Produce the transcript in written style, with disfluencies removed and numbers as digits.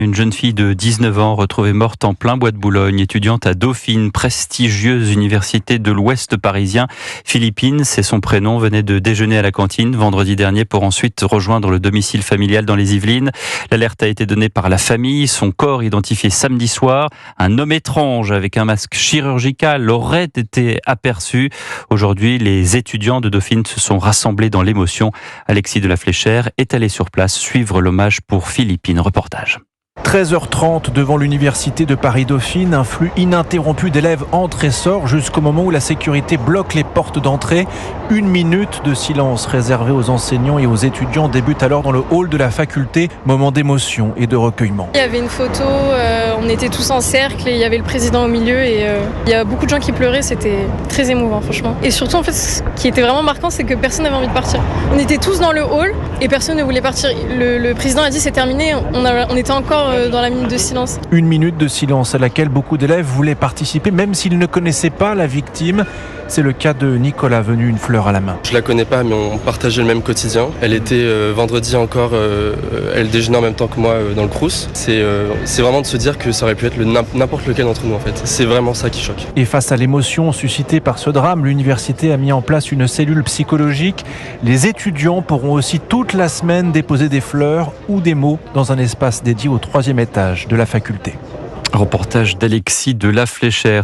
Une jeune fille de 19 ans retrouvée morte en plein bois de Boulogne, étudiante à Dauphine, prestigieuse université de l'Ouest parisien. Philippine, c'est son prénom, venait de déjeuner à la cantine vendredi dernier pour ensuite rejoindre le domicile familial dans les Yvelines. L'alerte a été donnée par la famille, son corps identifié samedi soir. Un homme étrange avec un masque chirurgical aurait été aperçu. Aujourd'hui, les étudiants de Dauphine se sont rassemblés dans l'émotion. Alexis de la Fléchère est allé sur place suivre l'hommage pour Philippine. Reportage. 13h30 devant l'université de Paris-Dauphine, un flux ininterrompu d'élèves entre et sort jusqu'au moment où la sécurité bloque les portes d'entrée. 1 minute de silence réservée aux enseignants et aux étudiants débute alors dans le hall de la faculté. Moment d'émotion et de recueillement. Il y avait une photo, on était tous en cercle et il y avait le président au milieu et il y a beaucoup de gens qui pleuraient, c'était très émouvant franchement. Et surtout en fait ce qui était vraiment marquant c'est que personne n'avait envie de partir. On était tous dans le hall et personne ne voulait partir. Le président a dit c'est terminé, on était encore dans la minute de silence. 1 minute de silence à laquelle beaucoup d'élèves voulaient participer même s'ils ne connaissaient pas la victime. C'est le cas de Nicolas, venu une fleur à la main. Je la connais pas, mais on partageait le même quotidien. Elle était vendredi encore, elle déjeunait en même temps que moi dans le Crous. C'est vraiment de se dire que ça aurait pu être n'importe lequel d'entre nous en fait. C'est vraiment ça qui choque. Et face à l'émotion suscitée par ce drame, l'université a mis en place une cellule psychologique. Les étudiants pourront aussi toute la semaine déposer des fleurs ou des mots dans un espace dédié au 3e étage de la faculté. Reportage d'Alexis de la Fléchère.